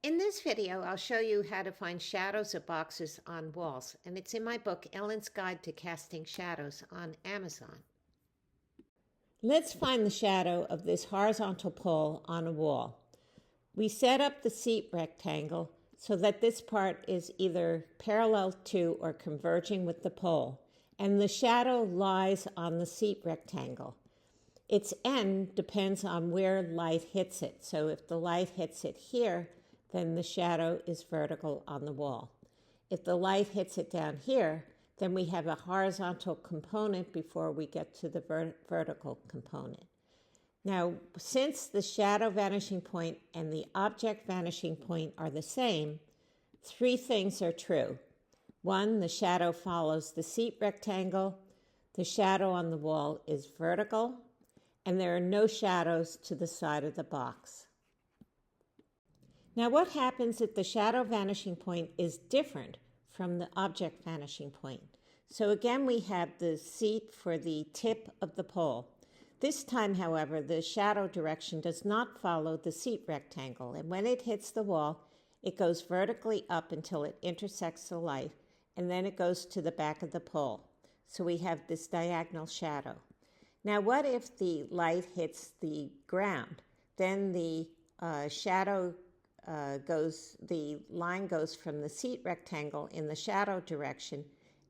In this video, I'll show you how to find shadows of boxes on walls, and it's in my book, Ellen's Guide to Casting Shadows on Amazon. Let's find the shadow of this horizontal pole on a wall. We set up the seat rectangle so that this part is either parallel to or converging with the pole, and the shadow lies on the seat rectangle. Its end depends on where light hits it. So if the light hits it here, then the shadow is vertical on the wall. If the light hits it down here, then we have a horizontal component before we get to the vertical component. Now, since the shadow vanishing point and the object vanishing point are the same, three things are true. One, the shadow follows the seat rectangle, the shadow on the wall is vertical, and there are no shadows to the side of the box. Now, what happens if the shadow vanishing point is different from the object vanishing point? So again, we have the seat for the tip of the pole. This time, however, the shadow direction does not follow the seat rectangle, and when it hits the wall, it goes vertically up until it intersects the light, and then it goes to the back of the pole. So we have this diagonal shadow. Now, what if the light hits the ground? Then the the line goes from the seat rectangle in the shadow direction,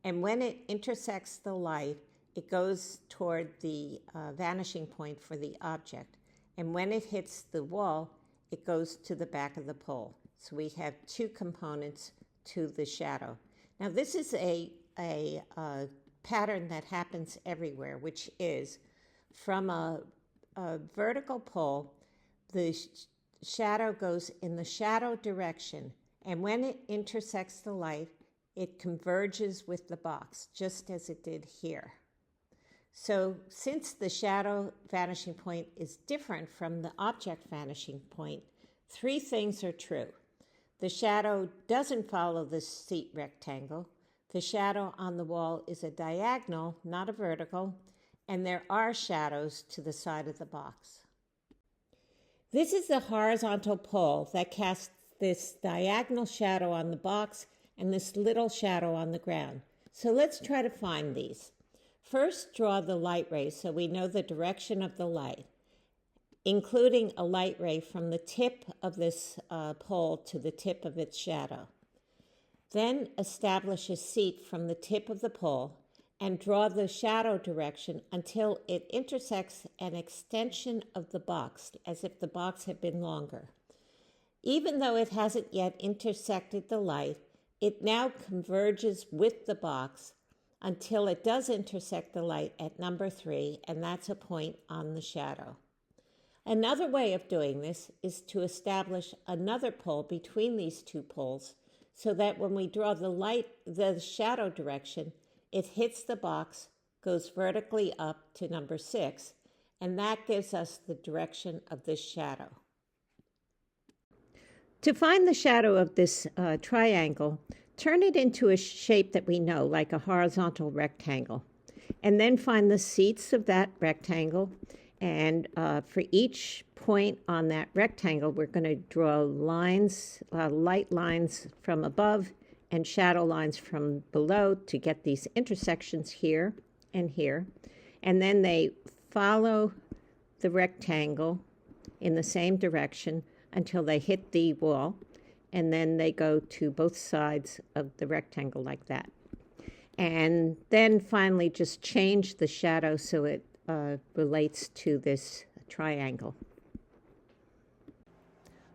and when it intersects the light, it goes toward the vanishing point for the object. And when it hits the wall, it goes to the back of the pole. So we have two components to the shadow. Now, this is a pattern that happens everywhere, which is from a vertical pole, the shadow goes in the shadow direction, and when it intersects the light, it converges with the box, just as it did here. So since the shadow vanishing point is different from the object vanishing point, three things are true. The shadow doesn't follow the seat rectangle. The shadow on the wall is a diagonal, not a vertical, and there are shadows to the side of the box. This is the horizontal pole that casts this diagonal shadow on the box and this little shadow on the ground. So let's try to find these. First, draw the light ray so we know the direction of the light, including a light ray from the tip of this pole to the tip of its shadow. Then establish a seat from the tip of the pole and draw the shadow direction until it intersects an extension of the box, as if the box had been longer. Even though it hasn't yet intersected the light, it now converges with the box until it does intersect the light at number 3, and that's a point on the shadow. Another way of doing this is to establish another pole between these two poles so that when we draw the shadow direction, it hits the box, goes vertically up to number 6, and that gives us the direction of this shadow. To find the shadow of this triangle, turn it into a shape that we know, like a horizontal rectangle, and then find the seats of that rectangle. And for each point on that rectangle, we're going to draw lines, light lines from above and shadow lines from below to get these intersections here and here. And then they follow the rectangle in the same direction until they hit the wall. And then they go to both sides of the rectangle like that. And then finally just change the shadow so it relates to this triangle.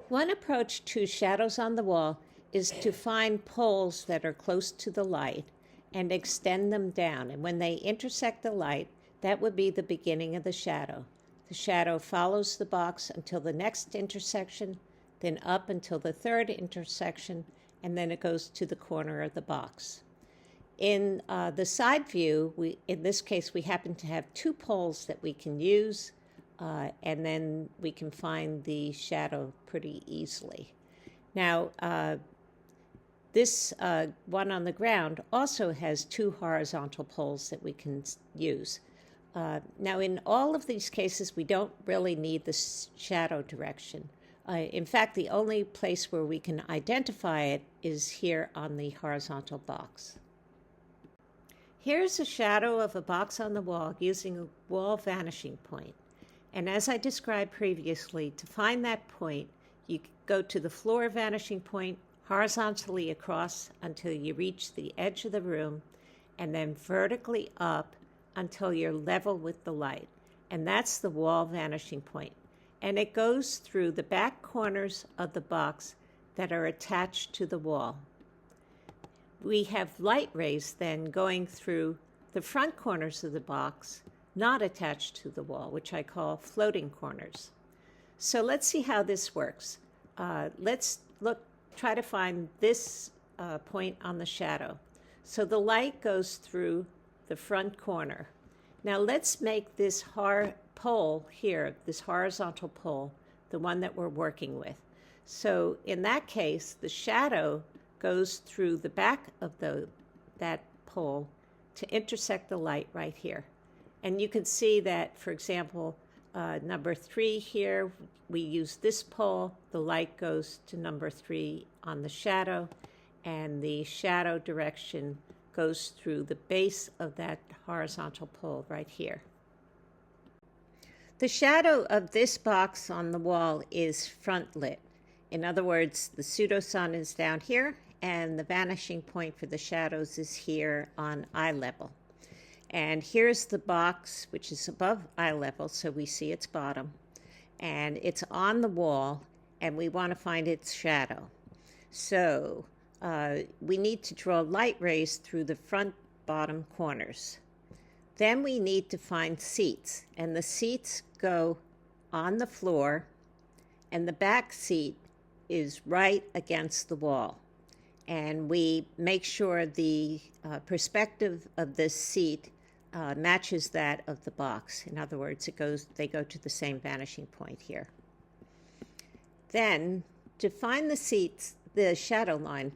One approach to shadows on the wall is to find poles that are close to the light and extend them down. And when they intersect the light, that would be the beginning of the shadow. The shadow follows the box until the next intersection, then up until the third intersection, and then it goes to the corner of the box. In the side view, in this case, we happen to have two poles that we can use, and then we can find the shadow pretty easily. Now, this one on the ground also has two horizontal poles that we can use. Now, in all of these cases, we don't really need the shadow direction. In fact, the only place where we can identify it is here on the horizontal box. Here's a shadow of a box on the wall using a wall vanishing point. And as I described previously, to find that point, you go to the floor vanishing point horizontally across until you reach the edge of the room, and then vertically up until you're level with the light. And that's the wall vanishing point. And it goes through the back corners of the box that are attached to the wall. We have light rays then going through the front corners of the box, not attached to the wall, which I call floating corners. So let's see how this works. Let's try to find this point on the shadow. So the light goes through the front corner. Now let's make this pole here, this horizontal pole, the one that we're working with. So in that case, the shadow goes through the back of that pole to intersect the light right here. And you can see that, for example, number 3 here, we use this pole, the light goes to number 3 on the shadow, and the shadow direction goes through the base of that horizontal pole right here. The shadow of this box on the wall is front lit. In other words, the pseudo-sun is down here, and the vanishing point for the shadows is here on eye level. And here's the box, which is above eye level, so we see its bottom. And it's on the wall, and we want to find its shadow. So we need to draw light rays through the front bottom corners. Then we need to find seats, and the seats go on the floor, and the back seat is right against the wall. And we make sure the perspective of this seat matches that of the box. In other words, they go to the same vanishing point here. Then, to find the seats, the shadow line,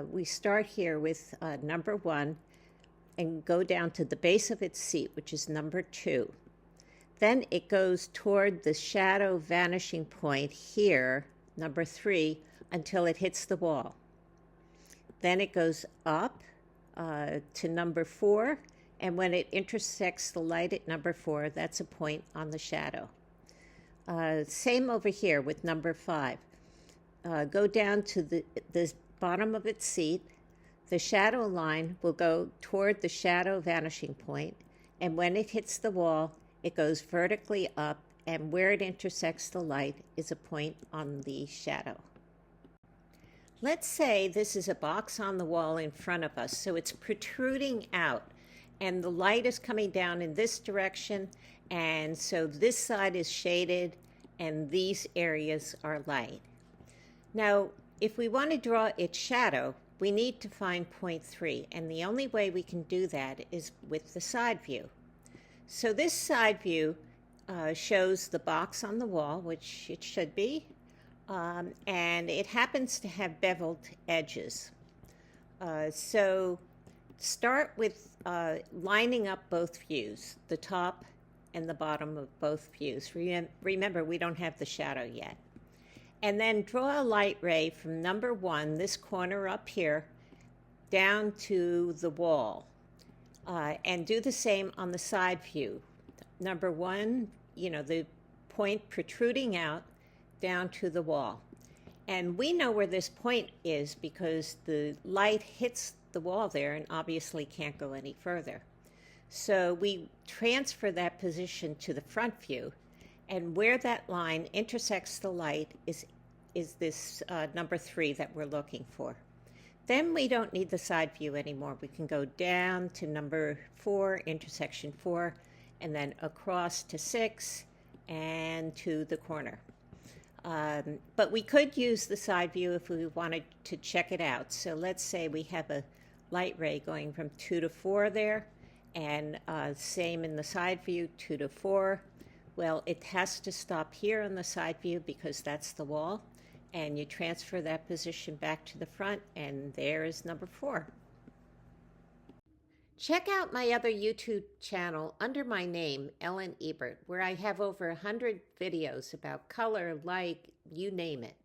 we start here with number 1 and go down to the base of its seat, which is number 2. Then it goes toward the shadow vanishing point here, number 3, until it hits the wall. Then it goes up to number 4, and when it intersects the light at number 4, that's a point on the shadow. Same over here with number 5. Go down to the bottom of its seat. The shadow line will go toward the shadow vanishing point, and when it hits the wall, it goes vertically up, and where it intersects the light is a point on the shadow. Let's say this is a box on the wall in front of us, so it's protruding out, and the light is coming down in this direction, and so this side is shaded, and these areas are light. Now, if we want to draw its shadow, we need to find point 3, and the only way we can do that is with the side view. So this side view shows the box on the wall, which it should be, and it happens to have beveled edges. So start with lining up both views, the top and the bottom of both views. Remember, we don't have the shadow yet. And then draw a light ray from number 1, this corner up here, down to the wall. And do the same on the side view. Number 1, the point protruding out down to the wall. And we know where this point is because the light hits the wall there and obviously can't go any further. So we transfer that position to the front view, and where that line intersects the light is this number 3 that we're looking for. Then we don't need the side view anymore. We can go down to number 4, intersection 4, and then across to 6 and to the corner. But we could use the side view if we wanted to check it out. So let's say we have a light ray going from 2 to 4 there, and same in the side view, 2 to 4. Well, it has to stop here on the side view because that's the wall, and you transfer that position back to the front, and there is number 4. Check out my other YouTube channel under my name, Ellen Ebert, where I have over 100 videos about color, light, you name it.